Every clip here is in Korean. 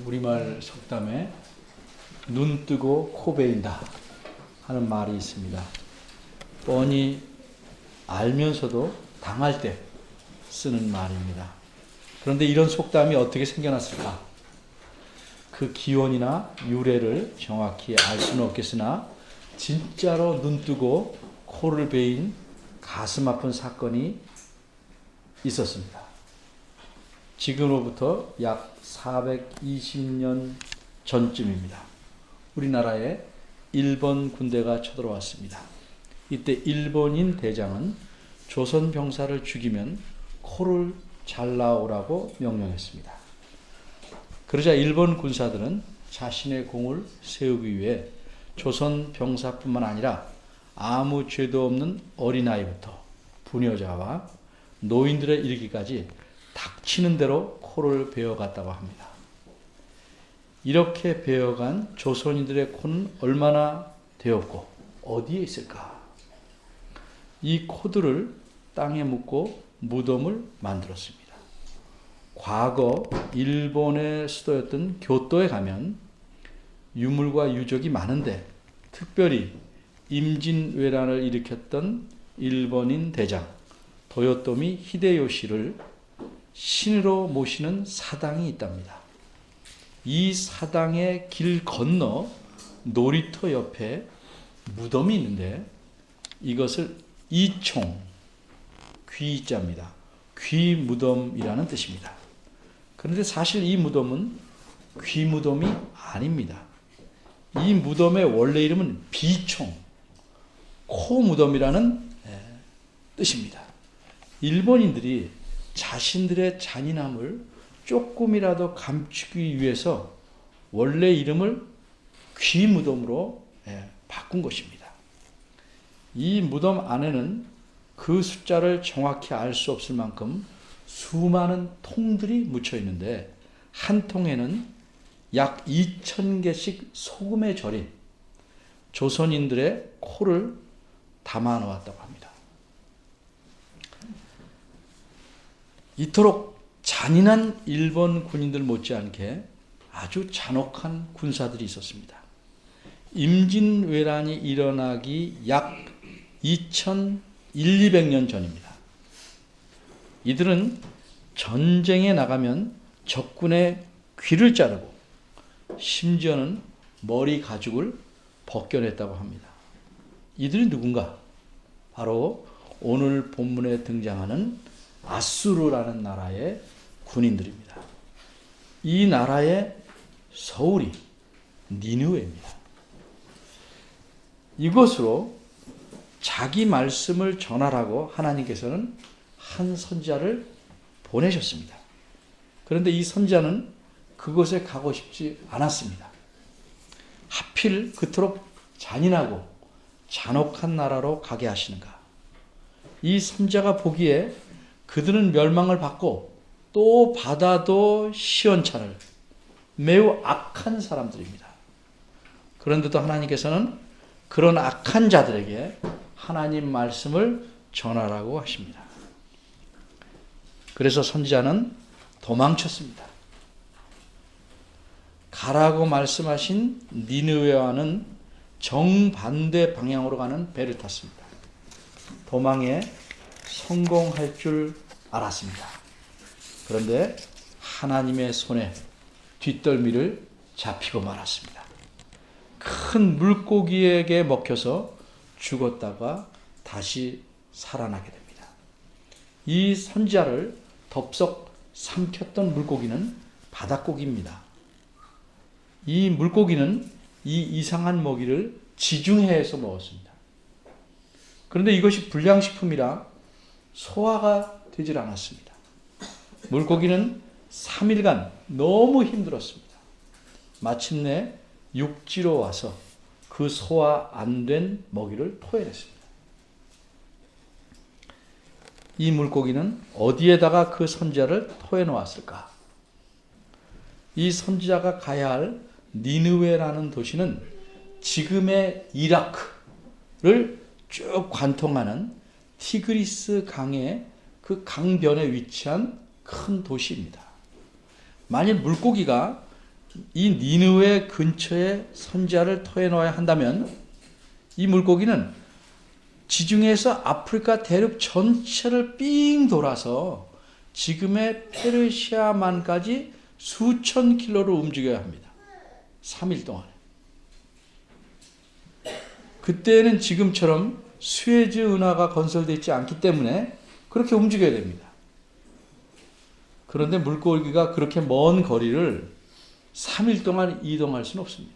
우리말 속담에 눈 뜨고 코 베인다 하는 말이 있습니다. 뻔히 알면서도 당할 때 쓰는 말입니다. 그런데 이런 속담이 어떻게 생겨났을까? 그 기원이나 유래를 정확히 알 수는 없겠으나 진짜로 눈 뜨고 코를 베인 가슴 아픈 사건이 있었습니다. 지금으로부터 약 420년 전쯤입니다. 우리나라에 일본 군대가 쳐들어왔습니다. 이때 일본인 대장은 조선 병사를 죽이면 코를 잘라오라고 명령했습니다. 그러자 일본 군사들은 자신의 공을 세우기 위해 조선 병사뿐만 아니라 아무 죄도 없는 어린아이부터 부녀자와 노인들에 이르기까지 닥치는 대로 코를 베어갔다고 합니다. 이렇게 베어간 조선인들의 코는 얼마나 되었고 어디에 있을까? 이 코들을 땅에 묻고 무덤을 만들었습니다. 과거 일본의 수도였던 교토에 가면 유물과 유적이 많은데 특별히 임진왜란을 일으켰던 일본인 대장 도요토미 히데요시를 신으로 모시는 사당이 있답니다. 이 사당의 길 건너 놀이터 옆에 무덤이 있는데 이것을 이총, 귀자입니다. 귀무덤이라는 뜻입니다. 그런데 사실 이 무덤은 귀무덤이 아닙니다. 이 무덤의 원래 이름은 비총, 코무덤이라는 뜻입니다. 일본인들이 자신들의 잔인함을 조금이라도 감추기 위해서 원래 이름을 귀무덤으로 바꾼 것입니다. 이 무덤 안에는 그 숫자를 정확히 알 수 없을 만큼 수많은 통들이 묻혀 있는데 한 통에는 약 2,000개씩 소금에 절인 조선인들의 코를 담아 놓았다고 합니다. 이토록 잔인한 일본 군인들 못지않게 아주 잔혹한 군사들이 있었습니다. 임진왜란이 일어나기 약 2,200년 전입니다. 이들은 전쟁에 나가면 적군의 귀를 자르고 심지어는 머리 가죽을 벗겨냈다고 합니다. 이들이 누군가? 바로 오늘 본문에 등장하는 아수르라는 나라의 군인들입니다. 이 나라의 서울이 니느웨입니다. 이곳으로 자기 말씀을 전하라고 하나님께서는 한 선지자를 보내셨습니다. 그런데 이 선지자는 그곳에 가고 싶지 않았습니다. 하필 그토록 잔인하고 잔혹한 나라로 가게 하시는가? 이 선지자가 보기에 그들은 멸망을 받고 또 받아도 시원찮을 매우 악한 사람들입니다. 그런데도 하나님께서는 그런 악한 자들에게 하나님 말씀을 전하라고 하십니다. 그래서 선지자는 도망쳤습니다. 가라고 말씀하신 니느웨와는 정반대 방향으로 가는 배를 탔습니다. 도망에 성공할 줄 알았습니다. 그런데 하나님의 손에 뒷덜미를 잡히고 말았습니다. 큰 물고기에게 먹혀서 죽었다가 다시 살아나게 됩니다. 이 선지자를 덥석 삼켰던 물고기는 바닷고기입니다. 이 물고기는 이 이상한 먹이를 지중해에서 먹었습니다. 그런데 이것이 불량식품이라 소화가 되질 않았습니다. 물고기는 3일간 너무 힘들었습니다. 마침내 육지로 와서 그 소화 안 된 먹이를 토해냈습니다. 이 물고기는 어디에다가 그 선지자를 토해 놓았을까? 이 선지자가 가야 할 니느웨라는 도시는 지금의 이라크를 쭉 관통하는 티그리스 강의 그 강변에 위치한 큰 도시입니다. 만일 물고기가 이 니느웨 근처에 선지자를 토해놓아야 한다면 이 물고기는 지중해에서 아프리카 대륙 전체를 삥 돌아서 지금의 페르시아만까지 수천 킬로를 움직여야 합니다. 3일 동안에. 그때는 지금처럼 수에즈 운하가 건설되어 있지 않기 때문에 그렇게 움직여야 됩니다. 그런데 물고기가 그렇게 먼 거리를 3일 동안 이동할 수는 없습니다.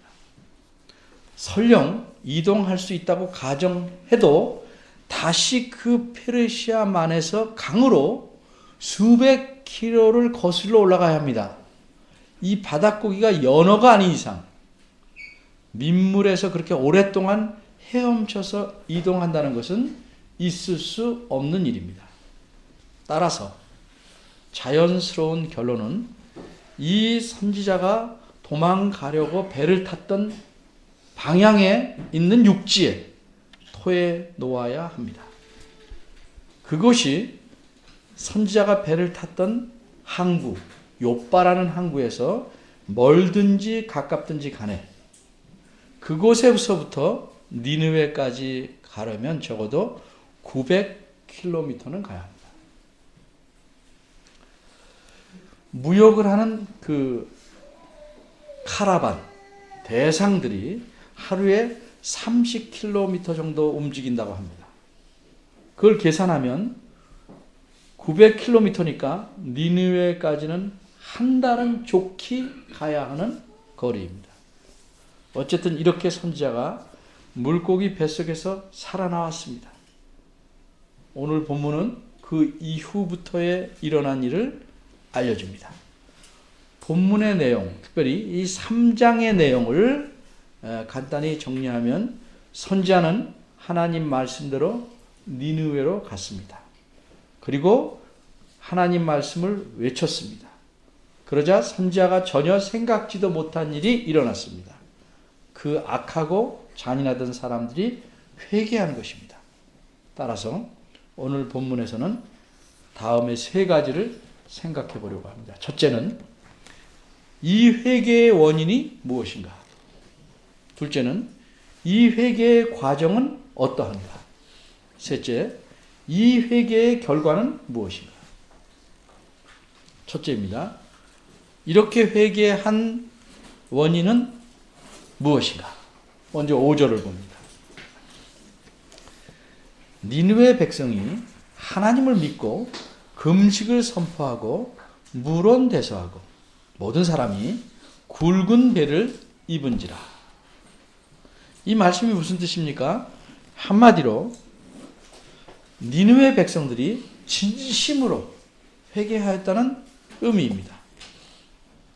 설령 이동할 수 있다고 가정해도 다시 그 페르시아만에서 강으로 수백 킬로를 거슬러 올라가야 합니다. 이 바닷고기가 연어가 아닌 이상 민물에서 그렇게 오랫동안 헤엄쳐서 이동한다는 것은 있을 수 없는 일입니다. 따라서 자연스러운 결론은 이 선지자가 도망가려고 배를 탔던 방향에 있는 육지에 토해 놓아야 합니다. 그것이 선지자가 배를 탔던 항구, 요빠라는 항구에서 멀든지 가깝든지 간에 그곳에서부터 니느웨까지 가려면 적어도 900km는 가야 합니다. 무역을 하는 그 카라반, 대상들이 하루에 30km 정도 움직인다고 합니다. 그걸 계산하면 900km니까 니느웨까지는 한 달은 좋게 가야 하는 거리입니다. 어쨌든 이렇게 선지자가 물고기 뱃속에서 살아나왔습니다. 오늘 본문은 그 이후부터의 일어난 일을 알려줍니다. 본문의 내용, 특별히 이 3장의 내용을 간단히 정리하면 선지자는 하나님 말씀대로 니느웨로 갔습니다. 그리고 하나님 말씀을 외쳤습니다. 그러자 선지자가 전혀 생각지도 못한 일이 일어났습니다. 그 악하고 잔인하던 사람들이 회개하는 것입니다. 따라서 오늘 본문에서는 다음의 세 가지를 생각해 보려고 합니다. 첫째는 이 회개의 원인이 무엇인가? 둘째는 이 회개의 과정은 어떠한가? 셋째, 이 회개의 결과는 무엇인가? 첫째입니다. 이렇게 회개한 원인은 무엇인가? 먼저 5절을 봅니다. 니느웨 백성이 하나님을 믿고 금식을 선포하고 물온대서하고 모든 사람이 굵은 배를 입은지라. 이 말씀이 무슨 뜻입니까? 한마디로 니느웨 백성들이 진심으로 회개하였다는 의미입니다.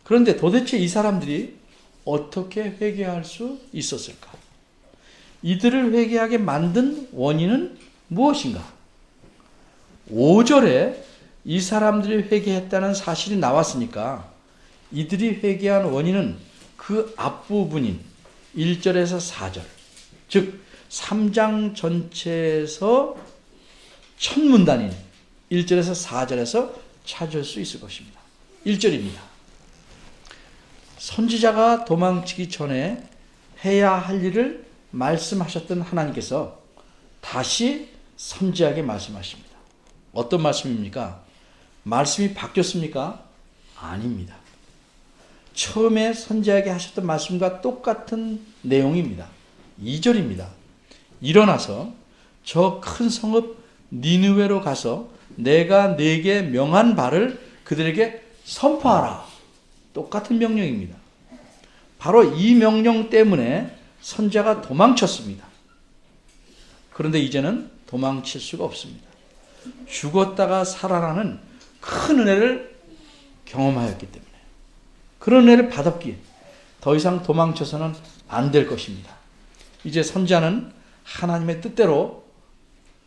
그런데 도대체 이 사람들이 어떻게 회개할 수 있었을까? 이들을 회개하게 만든 원인은 무엇인가? 5절에 이 사람들이 회개했다는 사실이 나왔으니까 이들이 회개한 원인은 그 앞부분인 1절에서 4절, 즉 3장 전체에서 첫 문단인 1절에서 4절에서 찾을 수 있을 것입니다. 1절입니다. 선지자가 도망치기 전에 해야 할 일을 말씀하셨던 하나님께서 다시 선지자에게 말씀하십니다. 어떤 말씀입니까? 말씀이 바뀌었습니까? 아닙니다. 처음에 선지자에게 하셨던 말씀과 똑같은 내용입니다. 2절입니다. 일어나서 저 큰 성읍 니느웨로 가서 내가 네게 명한 바를 그들에게 선포하라. 똑같은 명령입니다. 바로 이 명령 때문에 선지자가 도망쳤습니다. 그런데 이제는 도망칠 수가 없습니다. 죽었다가 살아나는 큰 은혜를 경험하였기 때문에 그런 은혜를 받았기에 더 이상 도망쳐서는 안 될 것입니다. 이제 선지자는 하나님의 뜻대로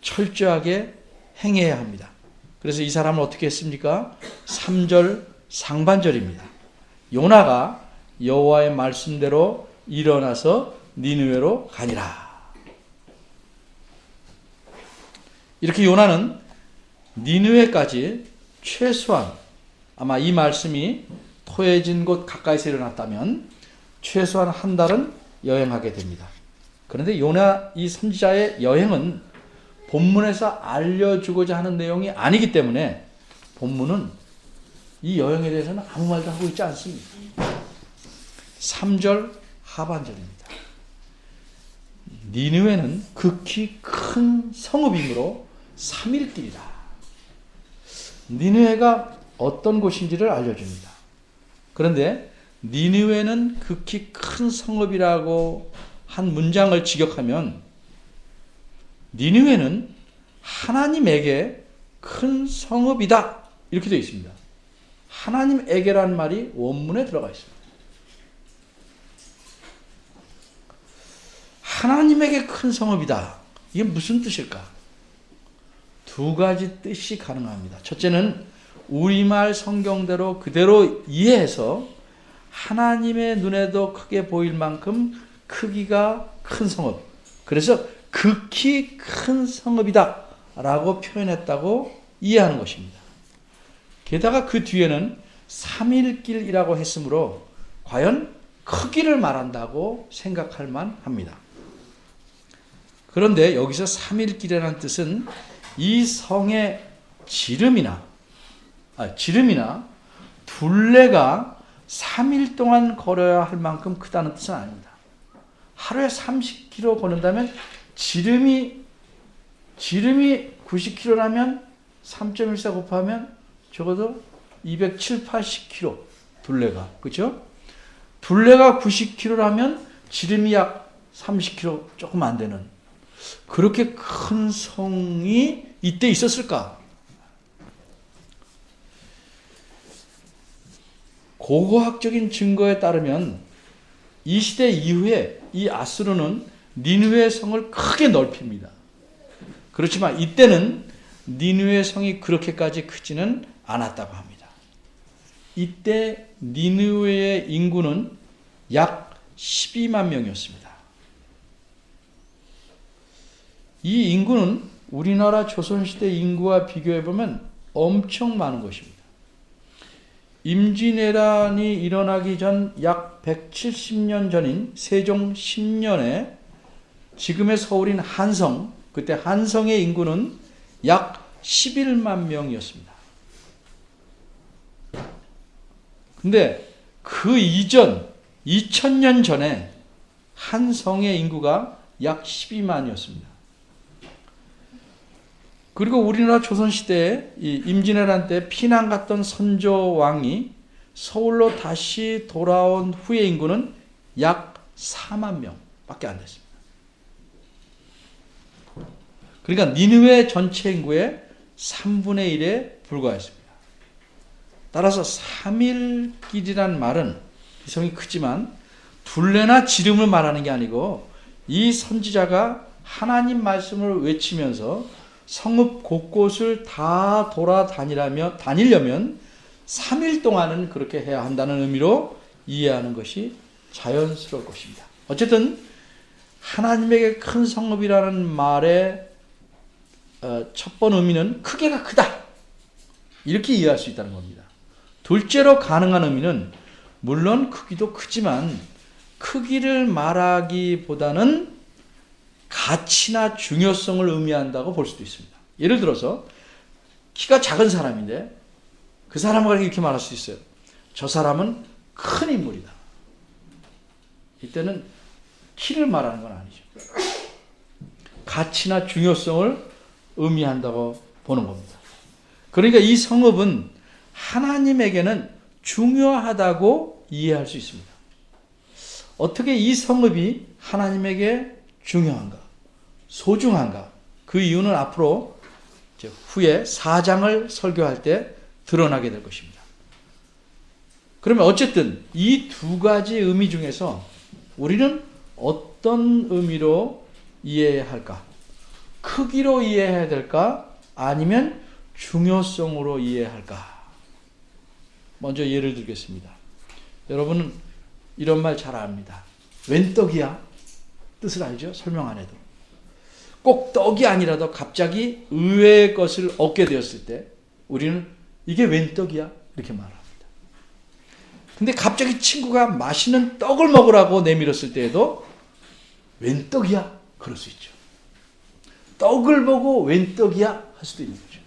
철저하게 행해야 합니다. 그래서 이 사람은 어떻게 했습니까? 3절 상반절입니다. 요나가 여호와의 말씀대로 일어나서 니느웨로 가니라. 이렇게 요나는 니느웨까지 최소한 아마 이 말씀이 토해진 곳 가까이서 일어났다면 최소한 한 달은 여행하게 됩니다. 그런데 요나 이 선지자의 여행은 본문에서 알려주고자 하는 내용이 아니기 때문에 본문은 이 여행에 대해서는 아무 말도 하고 있지 않습니다. 3절 하반절입니다. 니느웨는 극히 큰 성읍이므로 3일 길이라. 니느웨가 어떤 곳인지를 알려줍니다. 그런데 니느웨는 극히 큰 성읍이라고 한 문장을 직역하면 니느웨는 하나님에게 큰 성읍이다 이렇게 되어 있습니다. 하나님에게라는 말이 원문에 들어가 있습니다. 하나님에게 큰 성읍이다. 이게 무슨 뜻일까? 두 가지 뜻이 가능합니다. 첫째는 우리말 성경대로 그대로 이해해서 하나님의 눈에도 크게 보일 만큼 크기가 큰 성읍. 그래서 극히 큰 성읍이다 라고 표현했다고 이해하는 것입니다. 게다가 그 뒤에는 3일길이라고 했으므로 과연 크기를 말한다고 생각할 만합니다. 그런데 여기서 3일길이라는 뜻은 이 성의 지름이나 둘레가 3일 동안 걸어야 할 만큼 크다는 뜻은 아닙니다. 하루에 30km 걷는다면 지름이 90km라면 3.14 곱하면 적어도 270, 80km 둘레가. 그렇죠? 둘레가 90km라면 지름이 약 30km 조금 안 되는 그렇게 큰 성이 이때 있었을까? 고고학적인 증거에 따르면 이 시대 이후에 이 아수르는 니느웨 성을 크게 넓힙니다. 그렇지만 이때는 니느웨 성이 그렇게까지 크지는 않았다고 합니다. 이때 니느웨의 인구는 약 12만 명이었습니다. 이 인구는 우리나라 조선시대 인구와 비교해보면 엄청 많은 것입니다. 임진왜란이 일어나기 전 약 170년 전인 세종 10년에 지금의 서울인 한성, 그때 한성의 인구는 약 11만 명이었습니다. 근데 그 이전 2000년 전에 한성의 인구가 약 12만이었습니다. 그리고 우리나라 조선시대에 임진왜란 때 피난 갔던 선조왕이 서울로 다시 돌아온 후의 인구는 약 4만 명밖에 안 됐습니다. 그러니까 니느웨 전체 인구의 3분의 1에 불과했습니다. 따라서 3일길이란 말은 이 성이 크지만 둘레나 지름을 말하는 게 아니고 이 선지자가 하나님 말씀을 외치면서 성읍 곳곳을 다 다니려면 3일 동안은 그렇게 해야 한다는 의미로 이해하는 것이 자연스러울 것입니다. 어쨌든 하나님에게 큰 성읍이라는 말의 첫 번 의미는 크기가 크다 이렇게 이해할 수 있다는 겁니다. 둘째로 가능한 의미는 물론 크기도 크지만 크기를 말하기보다는 가치나 중요성을 의미한다고 볼 수도 있습니다. 예를 들어서 키가 작은 사람인데 그 사람을 이렇게 말할 수 있어요. 저 사람은 큰 인물이다. 이때는 키를 말하는 건 아니죠. 가치나 중요성을 의미한다고 보는 겁니다. 그러니까 이 성읍은 하나님에게는 중요하다고 이해할 수 있습니다. 어떻게 이 성읍이 하나님에게 중요한가? 소중한가? 그 이유는 앞으로 후에 4장을 설교할 때 드러나게 될 것입니다. 그러면 어쨌든 이 두 가지 의미 중에서 우리는 어떤 의미로 이해해야 할까? 크기로 이해해야 될까? 아니면 중요성으로 이해해야 할까? 먼저 예를 들겠습니다. 여러분은 이런 말 잘 압니다. 웬 떡이야? 뜻을 알죠? 설명 안 해도. 꼭 떡이 아니라도 갑자기 의외의 것을 얻게 되었을 때 우리는 이게 웬 떡이야? 이렇게 말합니다. 근데 갑자기 친구가 맛있는 떡을 먹으라고 내밀었을 때에도 웬 떡이야? 그럴 수 있죠. 떡을 보고 웬 떡이야? 할 수도 있는 거죠.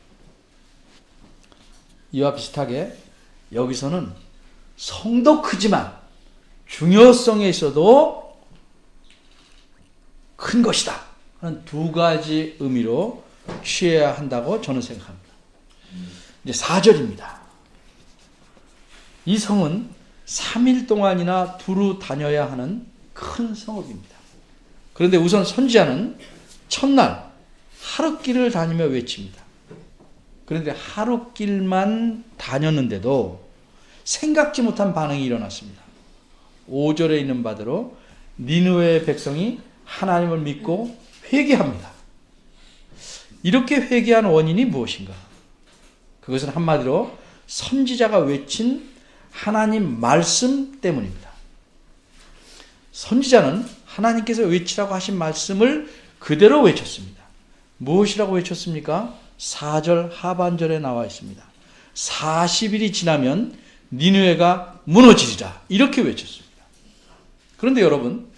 이와 비슷하게 여기서는 성도 크지만 중요성에 있어도 큰 것이다 하는 두 가지 의미로 취해야 한다고 저는 생각합니다. 이제 4절입니다. 이 성은 3일 동안이나 두루 다녀야 하는 큰 성읍입니다. 그런데 우선 선지자는 첫날 하룻길을 다니며 외칩니다. 그런데 하룻길만 다녔는데도 생각지 못한 반응이 일어났습니다. 5절에 있는 바대로 니느웨의 백성이 하나님을 믿고 회개합니다. 이렇게 회개한 원인이 무엇인가? 그것은 한마디로 선지자가 외친 하나님 말씀 때문입니다. 선지자는 하나님께서 외치라고 하신 말씀을 그대로 외쳤습니다. 무엇이라고 외쳤습니까? 4절 하반절에 나와 있습니다. 40일이 지나면 니느웨가 무너지리라. 이렇게 외쳤습니다. 그런데 여러분,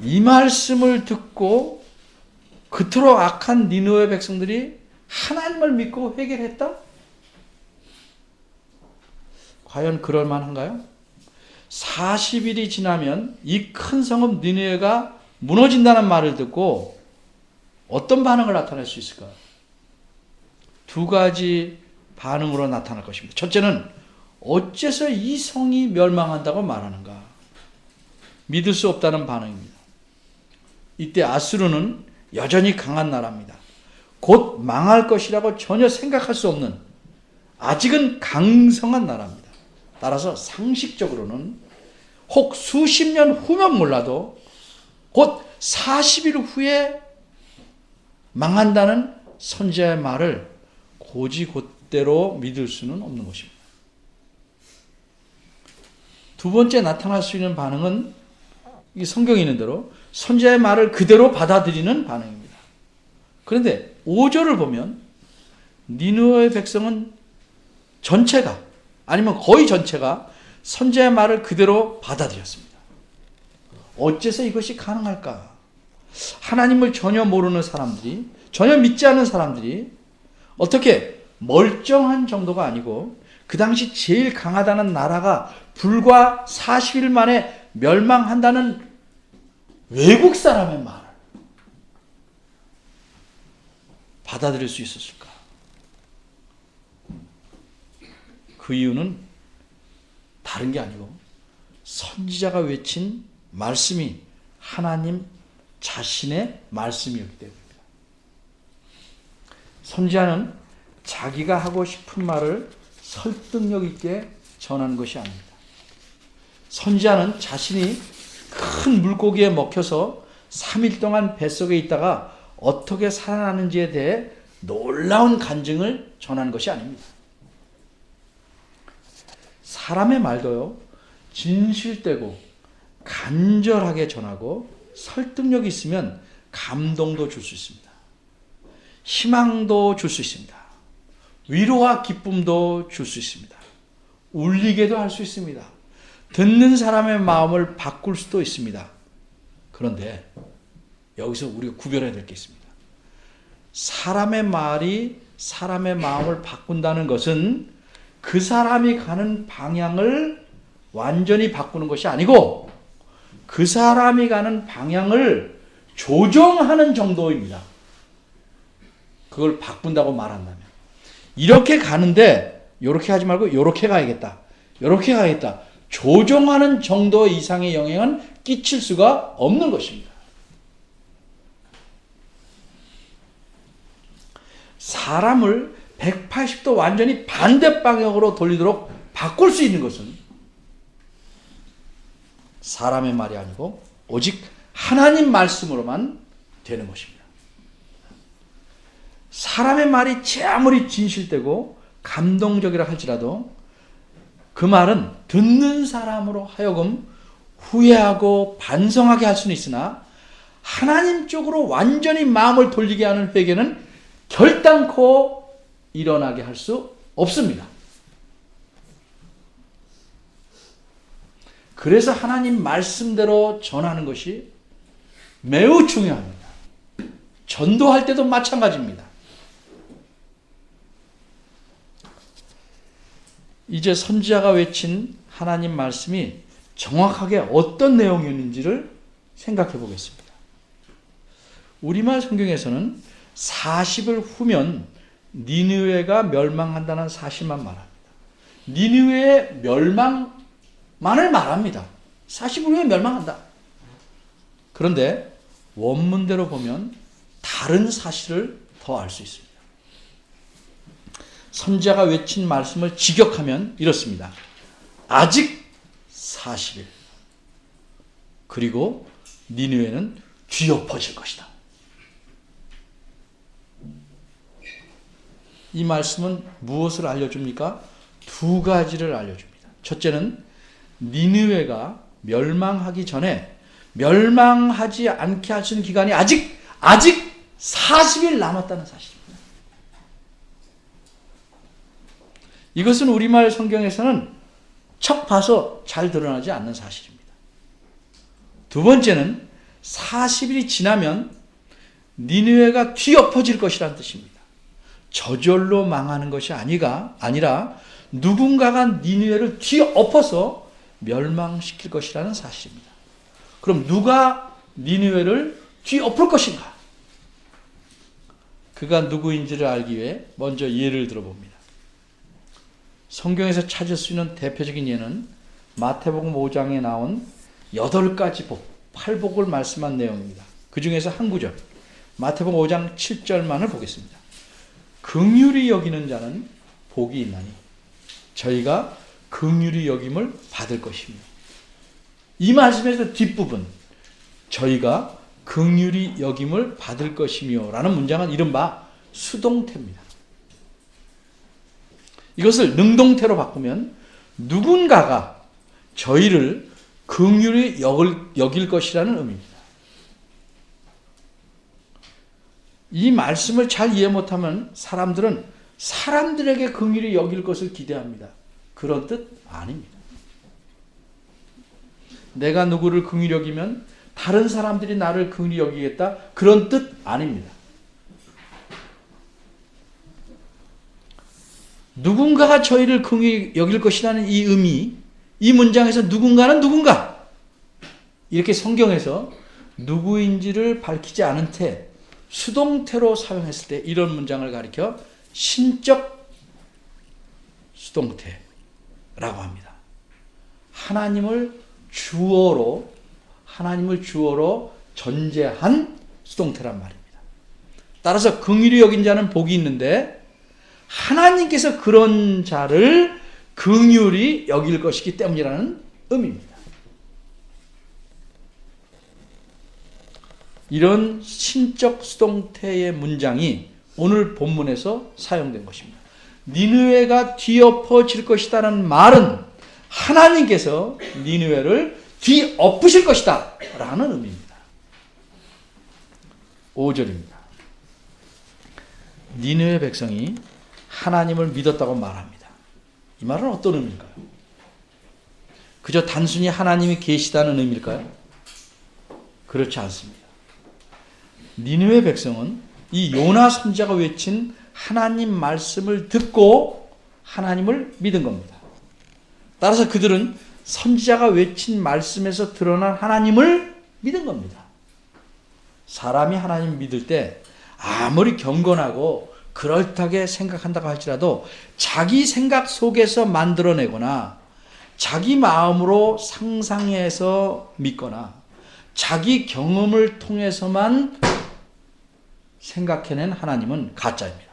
이 말씀을 듣고 그토록 악한 니느웨 백성들이 하나님을 믿고 회개를 했다? 과연 그럴 만한가요? 40일이 지나면 이 큰 성읍 니느웨가 무너진다는 말을 듣고 어떤 반응을 나타낼 수 있을까요? 두 가지 반응으로 나타날 것입니다. 첫째는 어째서 이 성이 멸망한다고 말하는가? 믿을 수 없다는 반응입니다. 이때 아수르는 여전히 강한 나라입니다. 곧 망할 것이라고 전혀 생각할 수 없는 아직은 강성한 나라입니다. 따라서 상식적으로는 혹 수십 년 후면 몰라도 곧 40일 후에 망한다는 선지자의 말을 고지곧대로 믿을 수는 없는 것입니다. 두 번째 나타날 수 있는 반응은 이 성경에 있는 대로 선지자의 말을 그대로 받아들이는 반응입니다. 그런데 5절을 보면 니느웨 백성은 전체가 아니면 거의 전체가 선지자의 말을 그대로 받아들였습니다. 어째서 이것이 가능할까? 하나님을 전혀 모르는 사람들이, 전혀 믿지 않는 사람들이 어떻게 멀쩡한 정도가 아니고 그 당시 제일 강하다는 나라가 불과 40일 만에 멸망한다는 외국 사람의 말을 받아들일 수 있었을까? 그 이유는 다른 게 아니고 선지자가 외친 말씀이 하나님 자신의 말씀이었기 때문입니다. 선지자는 자기가 하고 싶은 말을 설득력 있게 전하는 것이 아닙니다. 선지자는 자신이 큰 물고기에 먹혀서 3일 동안 뱃속에 있다가 어떻게 살아나는지에 대해 놀라운 간증을 전하는 것이 아닙니다. 사람의 말도요, 진실되고 간절하게 전하고 설득력이 있으면 감동도 줄 수 있습니다. 희망도 줄 수 있습니다. 위로와 기쁨도 줄 수 있습니다. 울리게도 할 수 있습니다. 듣는 사람의 마음을 바꿀 수도 있습니다. 그런데 여기서 우리가 구별해야 될 게 있습니다. 사람의 말이 사람의 마음을 바꾼다는 것은 그 사람이 가는 방향을 완전히 바꾸는 것이 아니고 그 사람이 가는 방향을 조정하는 정도입니다. 그걸 바꾼다고 말한다면. 이렇게 가는데 이렇게 하지 말고 이렇게 가야겠다. 이렇게 가야겠다. 조정하는 정도 이상의 영향은 끼칠 수가 없는 것입니다. 사람을 180도 완전히 반대 방향으로 돌리도록 바꿀 수 있는 것은 사람의 말이 아니고 오직 하나님 말씀으로만 되는 것입니다. 사람의 말이 제 아무리 진실되고 감동적이라 할지라도 그 말은 듣는 사람으로 하여금 후회하고 반성하게 할 수는 있으나 하나님 쪽으로 완전히 마음을 돌리게 하는 회개는 결단코 일어나게 할 수 없습니다. 그래서 하나님 말씀대로 전하는 것이 매우 중요합니다. 전도할 때도 마찬가지입니다. 이제 선지자가 외친 하나님 말씀이 정확하게 어떤 내용이었는지를 생각해 보겠습니다. 우리말 성경에서는 40을 후면 니느웨가 멸망한다는 사실만 말합니다. 니느웨의 멸망만을 말합니다. 40을 후에 멸망한다. 그런데 원문대로 보면 다른 사실을 더 알 수 있습니다. 선지자가 외친 말씀을 직역하면 이렇습니다. 아직 40일. 그리고 니느웨는 뒤엎어질 것이다. 이 말씀은 무엇을 알려줍니까? 두 가지를 알려줍니다. 첫째는 니느웨가 멸망하기 전에 멸망하지 않게 하시는 기간이 아직 40일 남았다는 사실입니다. 이것은 우리말 성경에서는 척 봐서 잘 드러나지 않는 사실입니다. 두 번째는 40일이 지나면 니느웨가 뒤엎어질 것이라는 뜻입니다. 저절로 망하는 것이 아니라 누군가가 니느웨를 뒤엎어서 멸망시킬 것이라는 사실입니다. 그럼 누가 니느웨를 뒤엎을 것인가? 그가 누구인지를 알기 위해 먼저 예를 들어봅니다. 성경에서 찾을 수 있는 대표적인 예는 마태복음 5장에 나온 8가지 복, 8복을 말씀한 내용입니다. 그 중에서 한 구절, 마태복음 5장 7절만을 보겠습니다. 긍휼히 여기는 자는 복이 있나니 저희가 긍휼히 여김을 받을 것이며, 이 말씀에서 뒷부분 저희가 긍휼히 여김을 받을 것이며 라는 문장은 이른바 수동태입니다. 이것을 능동태로 바꾸면 누군가가 저희를 긍휼히 여길 것이라는 의미입니다. 이 말씀을 잘 이해 못하면 사람들은 사람들에게 긍휼히 여길 것을 기대합니다. 그런 뜻 아닙니다. 내가 누구를 긍휼히 여기면 다른 사람들이 나를 긍휼히 여기겠다, 그런 뜻 아닙니다. 누군가가 저희를 긍휼히 여길 것이라는 이 의미, 이 문장에서 누군가는 누군가, 이렇게 성경에서 누구인지를 밝히지 않은 채 수동태로 사용했을 때 이런 문장을 가리켜 신적 수동태라고 합니다. 하나님을 주어로 전제한 수동태란 말입니다. 따라서 긍휼히 여긴 자는 복이 있는데 하나님께서 그런 자를 긍휼히 여길 것이기 때문이라는 의미입니다. 이런 신적 수동태의 문장이 오늘 본문에서 사용된 것입니다. 니느웨가 뒤엎어질 것이다라는 말은 하나님께서 니느웨를 뒤엎으실 것이다 라는 의미입니다. 5절입니다. 니느웨 백성이 하나님을 믿었다고 말합니다. 이 말은 어떤 의미일까요? 그저 단순히 하나님이 계시다는 의미일까요? 그렇지 않습니다. 니느웨 백성은 이 요나 선지자가 외친 하나님 말씀을 듣고 하나님을 믿은 겁니다. 따라서 그들은 선지자가 외친 말씀에서 드러난 하나님을 믿은 겁니다. 사람이 하나님 믿을 때 아무리 경건하고 그럴듯하게 생각한다고 할지라도 자기 생각 속에서 만들어내거나 자기 마음으로 상상해서 믿거나 자기 경험을 통해서만 생각해낸 하나님은 가짜입니다.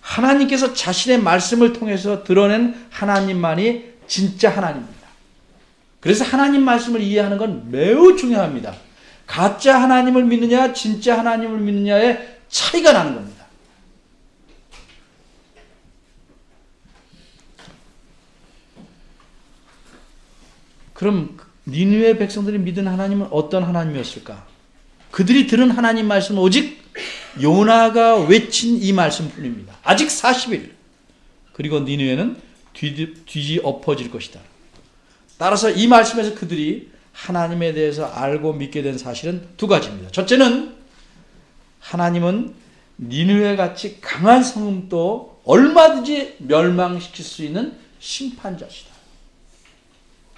하나님께서 자신의 말씀을 통해서 드러낸 하나님만이 진짜 하나님입니다. 그래서 하나님 말씀을 이해하는 건 매우 중요합니다. 가짜 하나님을 믿느냐 진짜 하나님을 믿느냐의 차이가 나는 겁니다. 그럼 니느웨 백성들이 믿은 하나님은 어떤 하나님이었을까? 그들이 들은 하나님 말씀은 오직 요나가 외친 이 말씀뿐입니다. 아직 40일. 그리고 니느웨는 뒤엎어질 것이다. 따라서 이 말씀에서 그들이 하나님에 대해서 알고 믿게 된 사실은 두 가지입니다. 첫째는 하나님은 니느웨 같이 강한 성읍도 얼마든지 멸망시킬 수 있는 심판자시다.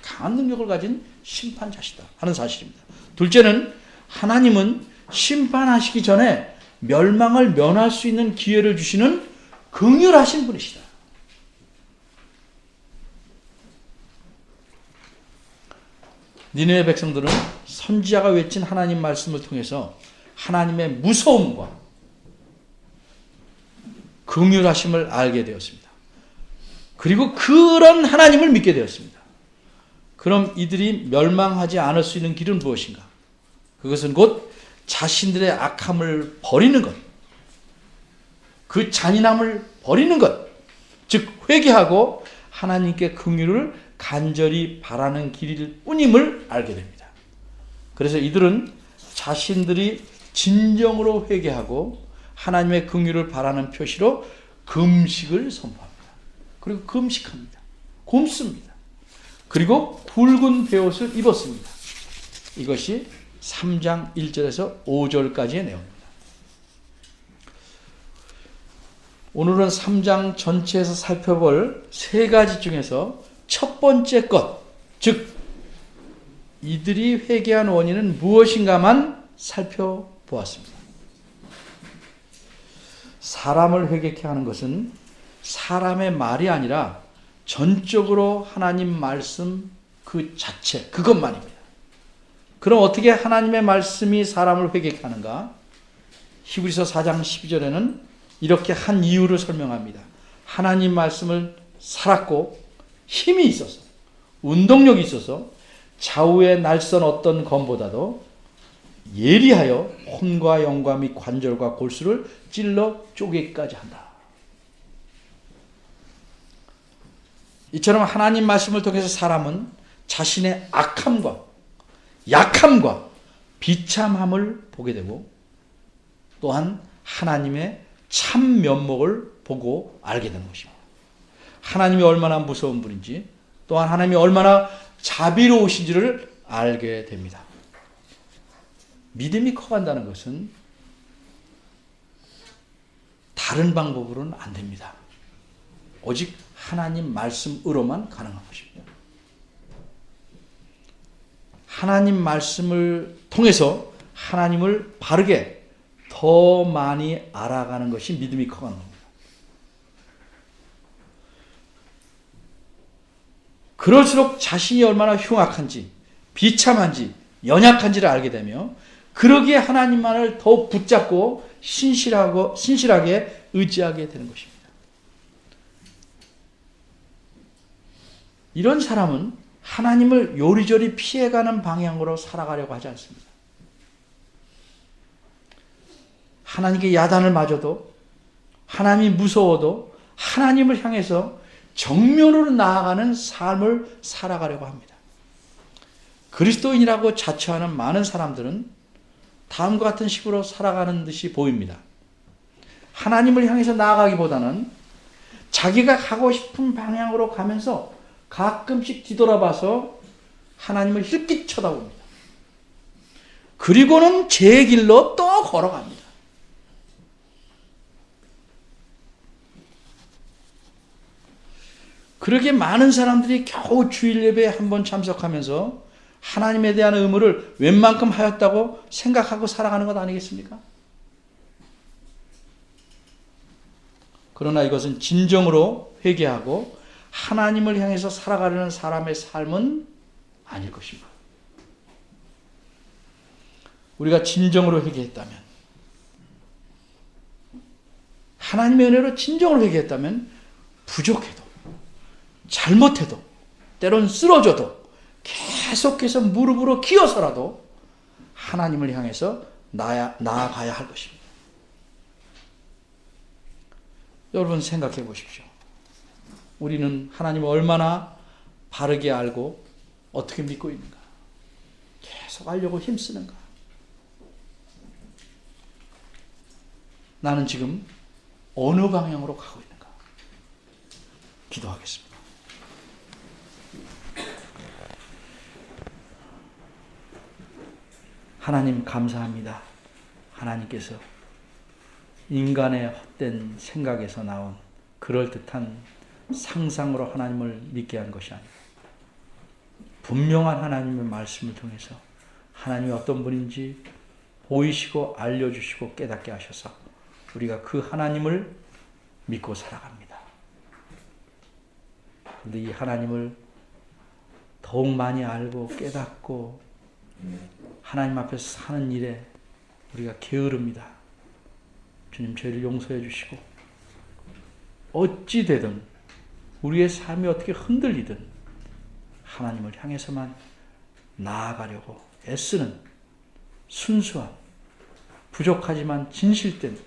강한 능력을 가진 심판자시다 하는 사실입니다. 둘째는 하나님은 심판하시기 전에 멸망을 면할 수 있는 기회를 주시는 긍휼하신 분이시다. 니느웨 백성들은 선지자가 외친 하나님 말씀을 통해서 하나님의 무서움과 긍휼하심을 알게 되었습니다. 그리고 그런 하나님을 믿게 되었습니다. 그럼 이들이 멸망하지 않을 수 있는 길은 무엇인가? 그것은 곧 자신들의 악함을 버리는 것, 그 잔인함을 버리는 것, 즉 회개하고 하나님께 긍휼을 간절히 바라는 길일 뿐임을 알게 됩니다. 그래서 이들은 자신들이 진정으로 회개하고 하나님의 긍휼을 바라는 표시로 금식을 선포합니다. 그리고 금식합니다. 굶습니다. 그리고 굵은 베옷을 입었습니다. 이것이 3장 1절에서 5절까지의 내용입니다. 오늘은 3장 전체에서 살펴볼 세 가지 중에서 첫 번째 것, 즉 이들이 회개한 원인은 무엇인가만 살펴보았습니다. 사람을 회개케 하는 것은 사람의 말이 아니라 전적으로 하나님 말씀 그 자체, 그것만입니다. 그럼 어떻게 하나님의 말씀이 사람을 회개케 하는가? 히브리서 4장 12절에는 이렇게 한 이유를 설명합니다. 하나님 말씀을 살았고 힘이 있어서, 운동력이 있어서 좌우의 날선 어떤 검보다도 예리하여 혼과 영과 및 관절과 골수를 찔러 쪼개기까지 한다. 이처럼 하나님 말씀을 통해서 사람은 자신의 악함과 약함과 비참함을 보게 되고 또한 하나님의 참 면목을 보고 알게 되는 것입니다. 하나님이 얼마나 무서운 분인지 또한 하나님이 얼마나 자비로우신지를 알게 됩니다. 믿음이 커간다는 것은 다른 방법으로는 안 됩니다. 오직 하나님 말씀으로만 가능한 것입니다. 하나님 말씀을 통해서 하나님을 바르게 더 많이 알아가는 것이 믿음이 커가는 겁니다. 그럴수록 자신이 얼마나 흉악한지, 비참한지, 연약한지를 알게 되며 그러기에 하나님만을 더 붙잡고 신실하게 의지하게 되는 것입니다. 이런 사람은 하나님을 요리조리 피해가는 방향으로 살아가려고 하지 않습니다. 하나님께 야단을 맞아도 하나님이 무서워도 하나님을 향해서 정면으로 나아가는 삶을 살아가려고 합니다. 그리스도인이라고 자처하는 많은 사람들은 다음과 같은 식으로 살아가는 듯이 보입니다. 하나님을 향해서 나아가기보다는 자기가 가고 싶은 방향으로 가면서 가끔씩 뒤돌아봐서 하나님을 힐끗 쳐다봅니다. 그리고는 제 길로 또 걸어갑니다. 그렇게 많은 사람들이 겨우 주일 예배에 한번 참석하면서 하나님에 대한 의무를 웬만큼 하였다고 생각하고 살아가는 것 아니겠습니까? 그러나 이것은 진정으로 회개하고 하나님을 향해서 살아가려는 사람의 삶은 아닐 것입니다. 우리가 진정으로 회개했다면, 하나님의 은혜로 진정으로 회개했다면 부족해도, 잘못해도, 때론 쓰러져도 계속해서 무릎으로 기어서라도 하나님을 향해서 나아가야 할 것입니다. 여러분 생각해 보십시오. 우리는 하나님을 얼마나 바르게 알고 어떻게 믿고 있는가? 계속 알려고 힘쓰는가? 나는 지금 어느 방향으로 가고 있는가? 기도하겠습니다. 하나님 감사합니다. 하나님께서 인간의 헛된 생각에서 나온 그럴듯한 상상으로 하나님을 믿게 한 것이 아니고 분명한 하나님의 말씀을 통해서 하나님이 어떤 분인지 보이시고 알려주시고 깨닫게 하셔서 우리가 그 하나님을 믿고 살아갑니다. 그런데 이 하나님을 더욱 많이 알고 깨닫고 하나님 앞에서 사는 일에 우리가 게으릅니다. 주님 죄를 용서해 주시고 어찌 되든 우리의 삶이 어떻게 흔들리든 하나님을 향해서만 나아가려고 애쓰는 순수한 부족하지만 진실된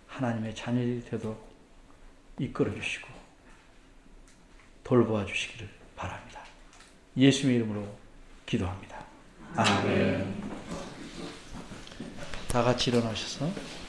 하나님의 자녀들이 되도록 이끌어 주시고 돌보아 주시기를 바랍니다. 예수님의 이름으로 기도합니다. 아멘. 다 같이 일어나셔서